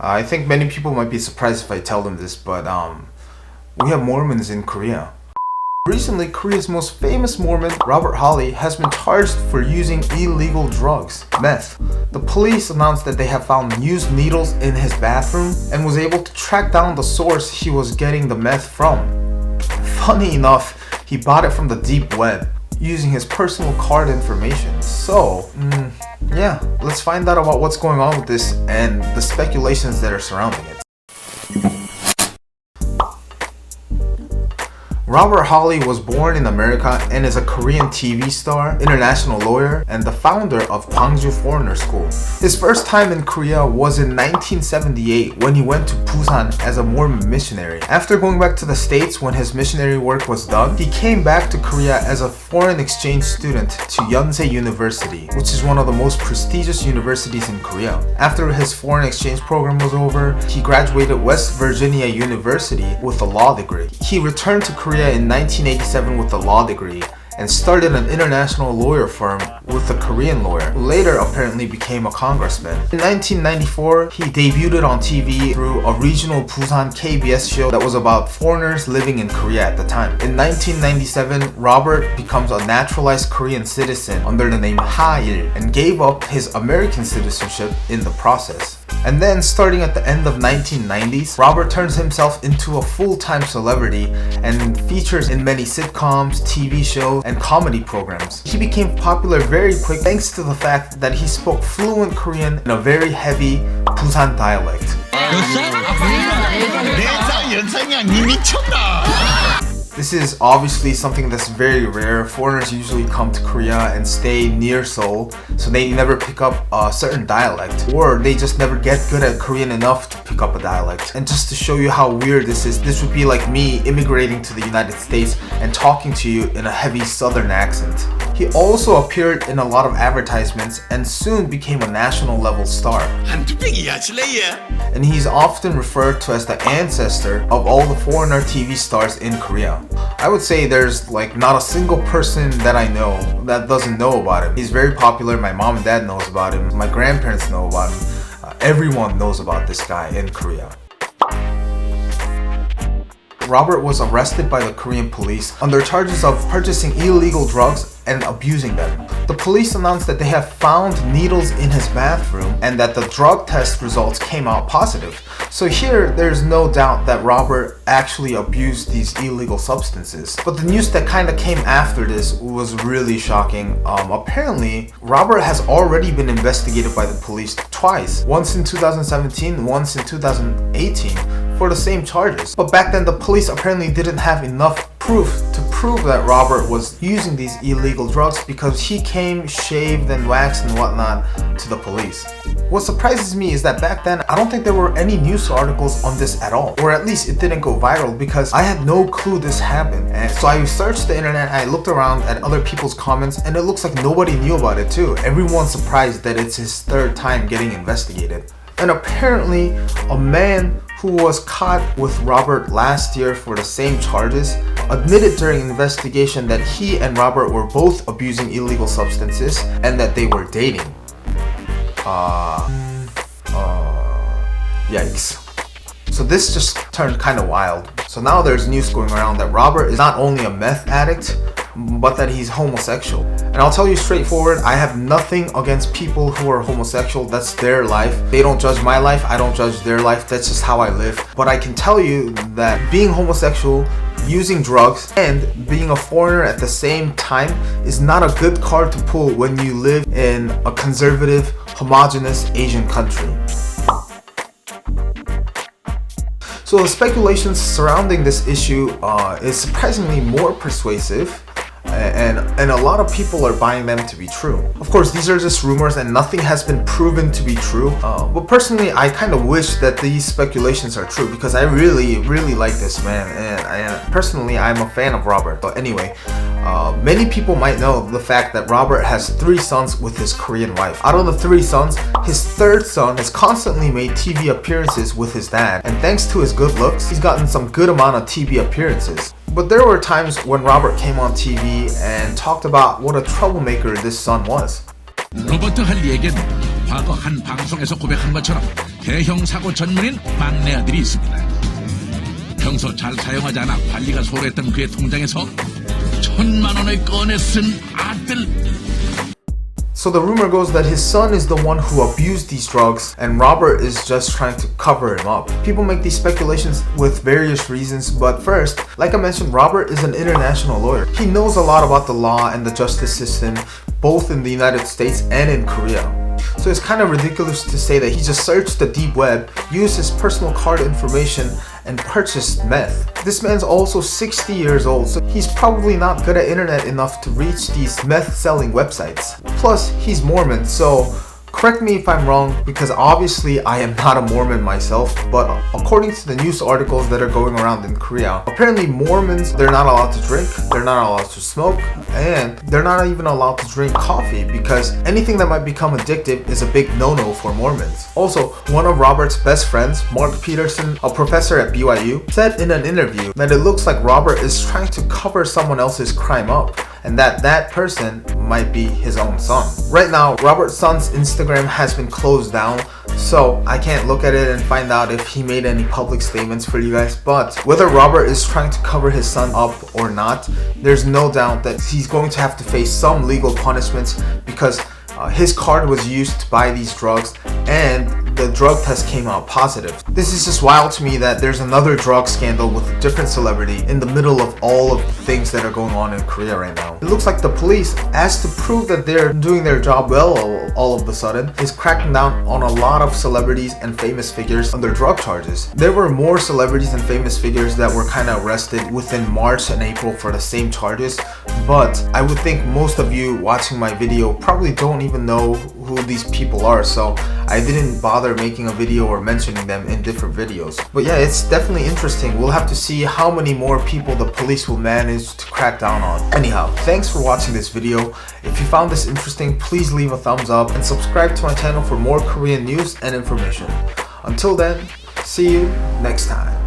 I think many people might be surprised if I tell them this, but we have Mormons in Korea. Recently, Korea's most famous Mormon, Robert Holley, has been charged for using illegal drugs, meth. The police announced that they have found used needles in his bathroom and was able to track down the source he was getting the meth from. Funny enough, he bought it from the deep web, using his personal card information. So, yeah, let's find out about what's going on with this and the speculations that are surrounding it. Robert Holley was born in America and is a Korean TV star, international lawyer, and the founder of Gwangju Foreigner School. His first time in Korea was in 1978 when he went to Busan as a Mormon missionary. After going back to the States when his missionary work was done, he came back to Korea as a foreign exchange student to Yonsei University, which is one of the most prestigious universities in Korea. After his foreign exchange program was over, he graduated West Virginia University with a law degree. He returned to Korea in 1987 with a law degree and started an international lawyer firm with a Korean lawyer, who later apparently became a congressman. In 1994, he debuted on TV through a regional Busan KBS show that was about foreigners living in Korea at the time. In 1997, Robert becomes a naturalized Korean citizen under the name Ha-il and gave up his American citizenship in the process. And then, starting at the end of 1990s, Robert turns himself into a full-time celebrity and features in many sitcoms, TV shows, and comedy programs. He became popular very quick thanks to the fact that he spoke fluent Korean in a very heavy Busan dialect. This is obviously something that's very rare. Foreigners usually come to Korea and stay near Seoul, so they never pick up a certain dialect, or they just never get good at Korean enough to pick up a dialect. And just to show you how weird this is, this would be like me immigrating to the United States and talking to you in a heavy southern accent. He also appeared in a lot of advertisements and soon became a national level star. And he's often referred to as the ancestor of all the foreigner TV stars in Korea. I would say there's like not a single person that I know that doesn't know about him. He's very popular. My mom and dad knows about him. My grandparents know about him. Everyone knows about this guy in Korea. Robert was arrested by the Korean police under charges of purchasing illegal drugs and abusing them. The police announced that they have found needles in his bathroom and that the drug test results came out positive. So here, there's no doubt that Robert actually abused these illegal substances. But the news that kind of came after this was really shocking. Apparently, Robert has already been investigated by the police twice. Once in 2017, once in 2018. For the same charges. But back then the police apparently didn't have enough proof to prove that Robert was using these illegal drugs because he came shaved and waxed and whatnot to the police. What surprises me is that back then I don't think there were any news articles on this at all, or at least it didn't go viral because I had no clue this happened. And so I searched the internet, I looked around at other people's comments, and it looks like nobody knew about it too. Everyone's surprised that it's his third time getting investigated. And apparently a man who was caught with Robert last year for the same charges admitted during an investigation that he and Robert were both abusing illegal substances and that they were dating. Yikes. So this just turned kind of wild. So now there's news going around that Robert is not only a meth addict, but that he's homosexual. And I'll tell you straightforward, I have nothing against people who are homosexual. That's their life. They don't judge my life, I don't judge their life. That's just how I live. But I can tell you that being homosexual, using drugs, and being a foreigner at the same time is not a good card to pull when you live in a conservative, homogenous Asian country. So the speculations surrounding this issue is surprisingly more persuasive, and a lot of people are buying them to be true. Of course, these are just rumors and nothing has been proven to be true. But personally, I kind of wish that these speculations are true because I really like this man, and personally, I'm a fan of Robert. But anyway, many people might know the fact that Robert has 3 sons with his Korean wife. Out of the 3 sons, his 3rd son has constantly made TV appearances with his dad, and thanks to his good looks, he's gotten some good amount of TV appearances. But there were times when Robert came on TV and talked about what a troublemaker this son was. 로버트 할리에겐 과거 한 방송에서 고백한 것처럼 대형 사고 전문인 막내 아들이 있습니다. 평소 잘 사용하지 않아 관리가 소홀했던 그의 통장에서 1,000만 원을 꺼내 쓴 아들. So the rumor goes that his son is the one who abused these drugs and Robert is just trying to cover him up. People make these speculations with various reasons, but first, like I mentioned, Robert is an international lawyer. He knows a lot about the law and the justice system, both in the United States and in Korea. So it's kind of ridiculous to say that he just searched the deep web, used his personal card information, and purchased meth. This man's also 60 years old, so he's probably not good at internet enough to reach these meth selling websites. Plus, he's Mormon, so correct me if I'm wrong, because obviously I am not a Mormon myself, but according to the news articles that are going around in Korea, apparently Mormons, they're not allowed to drink, they're not allowed to smoke, and they're not even allowed to drink coffee because anything that might become addictive is a big no-no for Mormons. Also, one of Robert's best friends, Mark Peterson, a professor at BYU, said in an interview that it looks like Robert is trying to cover someone else's crime up, and that person might be his own son. Right now, Robert's son's Instagram has been closed down, so I can't look at it and find out if he made any public statements for you guys, but whether Robert is trying to cover his son up or not, there's no doubt that he's going to have to face some legal punishments because his card was used to buy these drugs and the drug test came out positive. This is just wild to me that there's another drug scandal with a different celebrity in the middle of all of the things that are going on in Korea right now. It looks like the police, as to prove that they're doing their job well all of a sudden, is cracking down on a lot of celebrities and famous figures under drug charges. There were more celebrities and famous figures that were kind of arrested within March and April for the same charges, but I would think most of you watching my video probably don't even know who these people are, so I didn't bother making a video or mentioning them in different videos. But yeah, it's definitely interesting. We'll have to see how many more people the police will manage to crack down on. Anyhow, thanks for watching this video. If you found this interesting, please leave a thumbs up and subscribe to my channel for more Korean news and information. Until then, see you next time.